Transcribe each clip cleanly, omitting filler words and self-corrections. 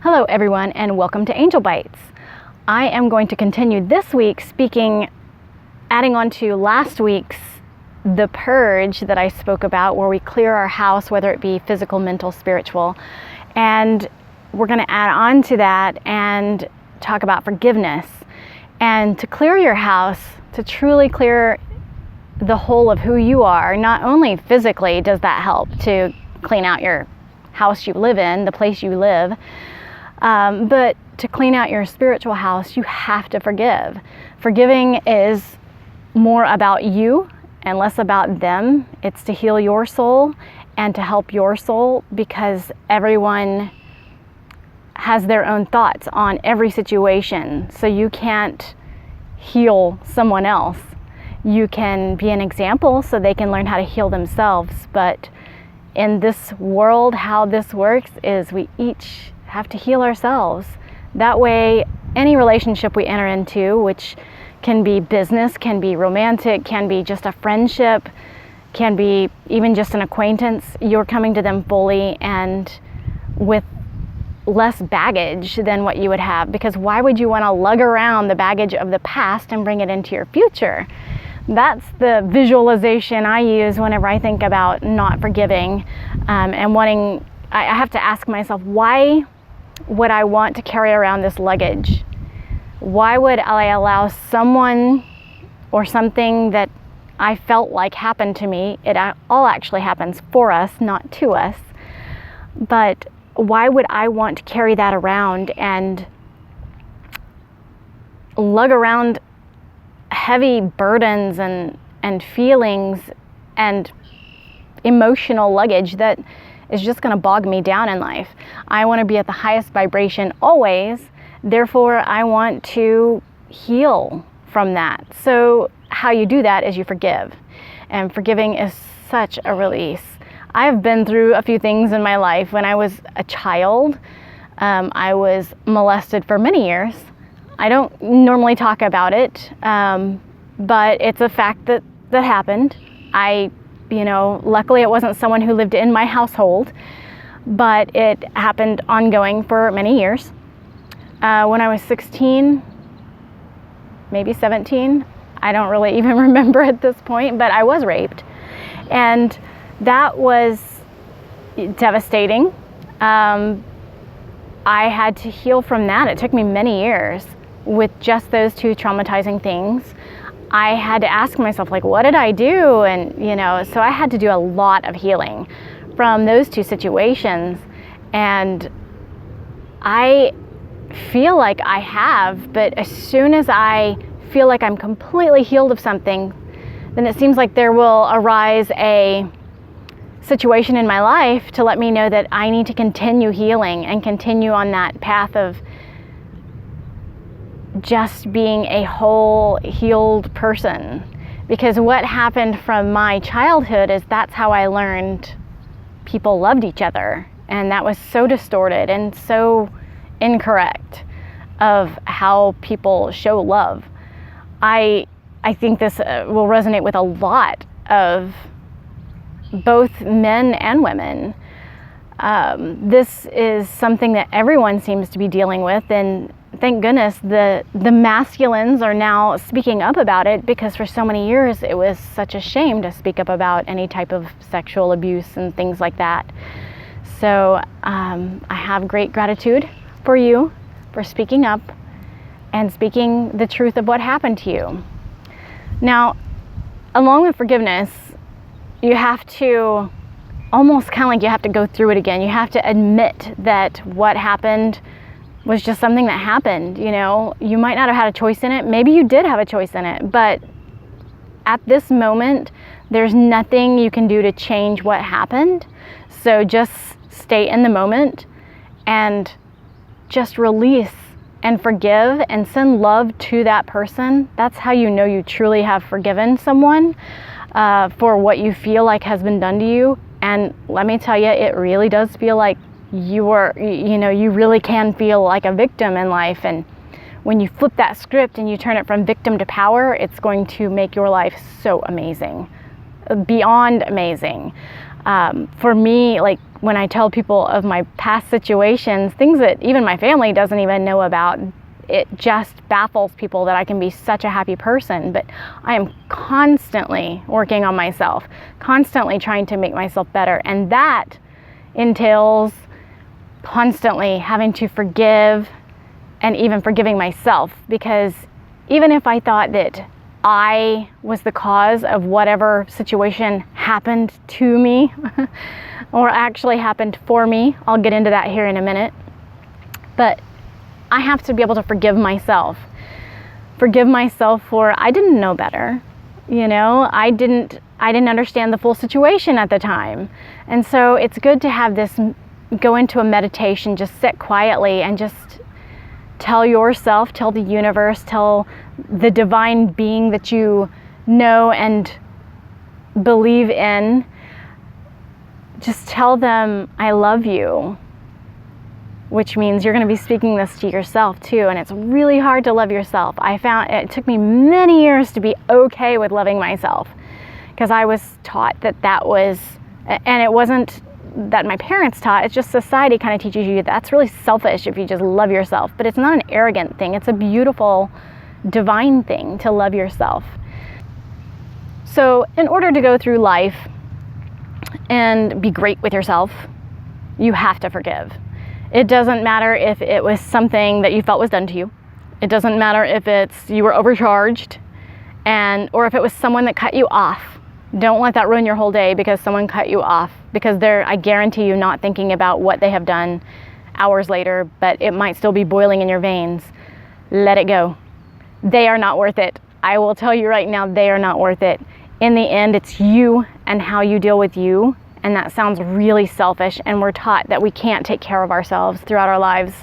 Hello everyone, and welcome to Angel Bytes. I am going to continue this week adding on to last week's The Purge that I spoke about, where we clear our house, whether it be physical, mental, spiritual. And we're going to add on to that and talk about forgiveness. And to clear your house, to truly clear the whole of who you are, not only physically does that help to clean out your house you live in, the place you live, but to clean out your spiritual house, you have to forgive. Forgiving is more about you and less about them. It's to heal your soul and to help your soul, because everyone has their own thoughts on every situation. So you can't heal someone else. You can be an example so they can learn how to heal themselves. But in this world, how this works is we each have to heal ourselves. That way, any relationship we enter into, which can be business, can be romantic, can be just a friendship, can be even just an acquaintance, you're coming to them fully and with less baggage than what you would have. Because why would you want to lug around the baggage of the past and bring it into your future? That's the visualization I use whenever I think about not forgiving and wanting. I have to ask myself, why would I want to carry around this luggage? Why would I allow someone or something that I felt like happened to me? It all actually happens for us, not to us. But why would I want to carry that around and lug around heavy burdens and feelings and emotional luggage that is just going to bog me down in life? I want to be at the highest vibration always. Therefore, I want to heal from that. So how you do that is you forgive. And forgiving is such a release. I have been through a few things in my life. When I was a child, I was molested for many years. I don't normally talk about it, but it's a fact that happened. Luckily it wasn't someone who lived in my household, but it happened ongoing for many years. When I was 16, maybe 17, I don't really even remember at this point, but I was raped. And that was devastating. I had to heal from that. It took me many years with just those two traumatizing things. I had to ask myself, what did I do? And, so I had to do a lot of healing from those two situations. And I feel like I have, but as soon as I feel like I'm completely healed of something, then it seems like there will arise a situation in my life to let me know that I need to continue healing and continue on that path of just being a whole healed person. Because what happened from my childhood is that's how I learned people loved each other, and that was so distorted and so incorrect of how people show love. I think this will resonate with a lot of both men and women. This is something that everyone seems to be dealing with, and thank goodness the masculines are now speaking up about it, because for so many years it was such a shame to speak up about any type of sexual abuse and things like that. So I have great gratitude for you for speaking up and speaking the truth of what happened to you. Now, along with forgiveness, you have to almost you have to go through it again. You have to admit that what happened was just something that happened. You might not have had a choice in it. Maybe you did have a choice in it, but at this moment, there's nothing you can do to change what happened. So just stay in the moment and just release and forgive and send love to that person. That's how you know you truly have forgiven someone for what you feel like has been done to you. And let me tell you, it really does feel like you really can feel like a victim in life. And when you flip that script and you turn it from victim to power, it's going to make your life so amazing, beyond amazing. For me, when I tell people of my past situations, things that even my family doesn't even know about, it just baffles people that I can be such a happy person. But I am constantly working on myself, constantly trying to make myself better. And that entails constantly having to forgive and even forgiving myself, because even if I thought that I was the cause of whatever situation happened to me or actually happened for me, I'll get into that here in a minute, but I have to be able to forgive myself for I didn't know better. I didn't understand the full situation at the time. And so it's good to have this go into a meditation, just sit quietly and just tell yourself, tell the universe, tell the divine being that you know and believe in, just tell them, I love you. Which means you're going to be speaking this to yourself too. And it's really hard to love yourself. I found it took me many years to be okay with loving myself, because I was taught that was, and it wasn't that my parents taught, it's just society kind of teaches you that's really selfish if you just love yourself. But it's not an arrogant thing. It's a beautiful, divine thing to love yourself. So in order to go through life and be great with yourself, you have to forgive. It doesn't matter if it was something that you felt was done to you. It doesn't matter if it's you were overcharged, or if it was someone that cut you off. Don't let that ruin your whole day because someone cut you off, because they're, I guarantee you, not thinking about what they have done hours later, but it might still be boiling in your veins. Let it go. They are not worth it. I will tell you right now, they are not worth it. In the end, it's you and how you deal with you. And that sounds really selfish, and we're taught that we can't take care of ourselves throughout our lives.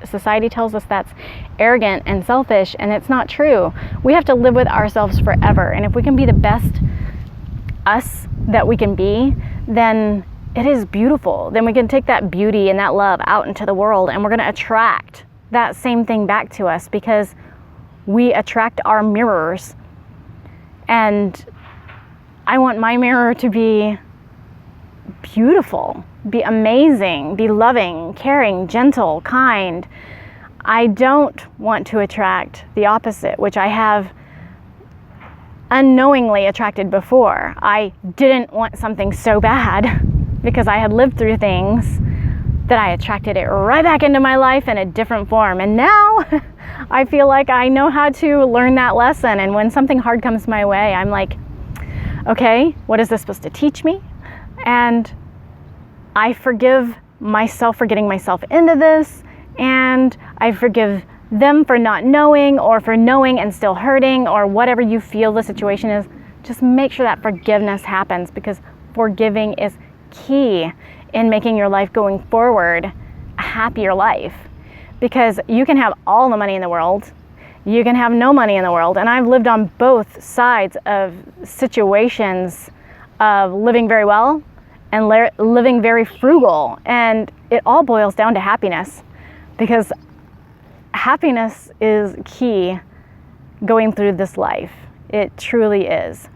Society tells us that's arrogant and selfish, and it's not true. We have to live with ourselves forever, and if we can be the best us that we can be, then it is beautiful. Then we can take that beauty and that love out into the world, and we're going to attract that same thing back to us, because we attract our mirrors. And I want my mirror to be beautiful, be amazing, be loving, caring, gentle, kind. I don't want to attract the opposite, which I have unknowingly attracted before. I didn't want something so bad because I had lived through things that I attracted it right back into my life in a different form. And now I feel like I know how to learn that lesson. And when something hard comes my way, I'm like, okay, what is this supposed to teach me? And I forgive myself for getting myself into this, and I forgive them for not knowing, or for knowing and still hurting, or whatever you feel the situation is. Just make sure that forgiveness happens, because forgiving is key in making your life going forward a happier life. Because you can have all the money in the world, you can have no money in the world, and I've lived on both sides of situations of living very well and living very frugal, and it all boils down to happiness, because happiness is key going through this life. It truly is.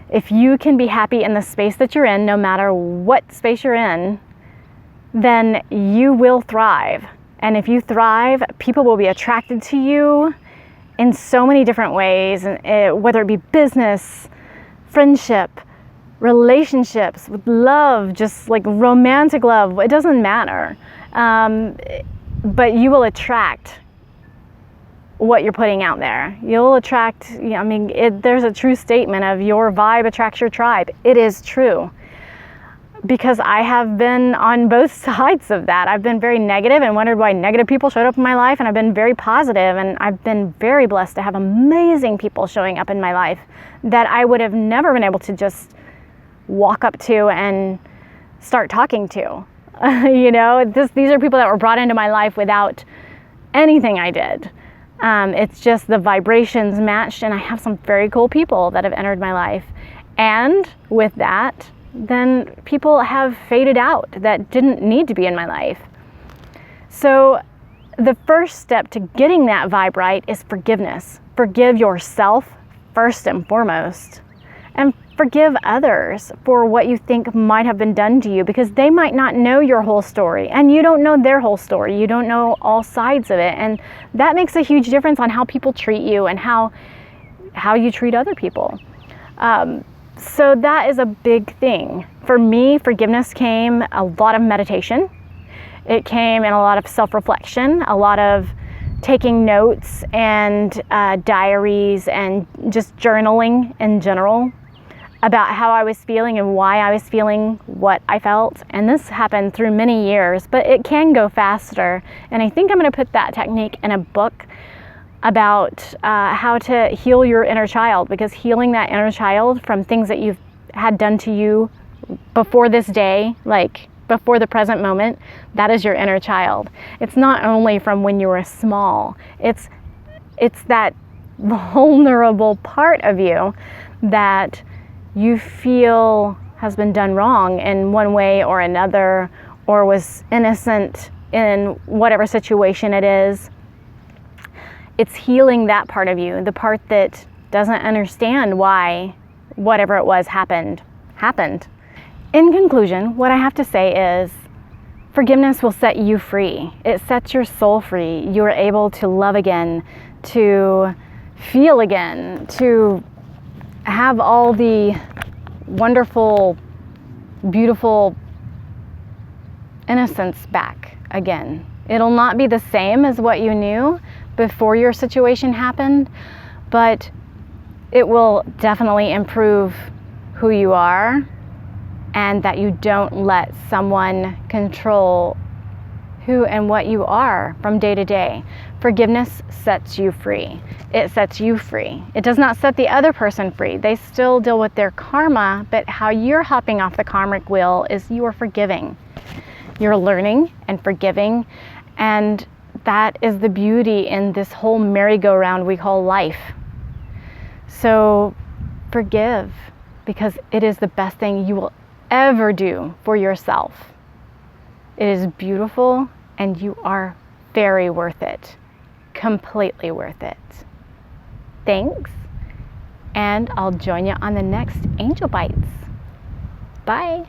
If you can be happy in the space that you're in, no matter what space you're in, then you will thrive. And if you thrive, people will be attracted to you in so many different ways, whether it be business, friendship, relationships, with love, just like romantic love, it doesn't matter. But you will attract what you're putting out there. You'll attract, there's a true statement of your vibe attracts your tribe. It is true. Because I have been on both sides of that. I've been very negative and wondered why negative people showed up in my life, and I've been very positive, and I've been very blessed to have amazing people showing up in my life that I would have never been able to just walk up to and start talking to. These are people that were brought into my life without anything I did. It's just the vibrations matched, and I have some very cool people that have entered my life. And with that, then people have faded out that didn't need to be in my life. So the first step to getting that vibe right is forgiveness. Forgive yourself first and foremost. And Forgive others for what you think might have been done to you, because they might not know your whole story and you don't know their whole story. You don't know all sides of it. And that makes a huge difference on how people treat you and how you treat other people. So that is a big thing. For me, forgiveness came a lot of meditation. It came in a lot of self-reflection, a lot of taking notes and diaries and just journaling in general about how I was feeling and why I was feeling what I felt. And this happened through many years, but it can go faster. And I think I'm going to put that technique in a book about how to heal your inner child, because healing that inner child from things that you've had done to you before this day, like before the present moment, that is your inner child. It's not only from when you were small, it's that vulnerable part of you that you feel has been done wrong in one way or another, or was innocent in whatever situation it is. It's healing that part of you, the part that doesn't understand why whatever it was happened. In conclusion, what I have to say is forgiveness will set you free. It sets your soul free. You are able to love again, to feel again, to have all the wonderful, beautiful innocence back again. It'll not be the same as what you knew before your situation happened, but it will definitely improve who you are, and that you don't let someone control who and what you are from day to day. Forgiveness sets you free. It sets you free. It does not set the other person free. They still deal with their karma, but how you're hopping off the karmic wheel is you are forgiving. You're learning and forgiving, and that is the beauty in this whole merry-go-round we call life. So forgive, because it is the best thing you will ever do for yourself. It is beautiful, and you are very worth it. Completely worth it. Thanks, and I'll join you on the next Angel Bytes. Bye.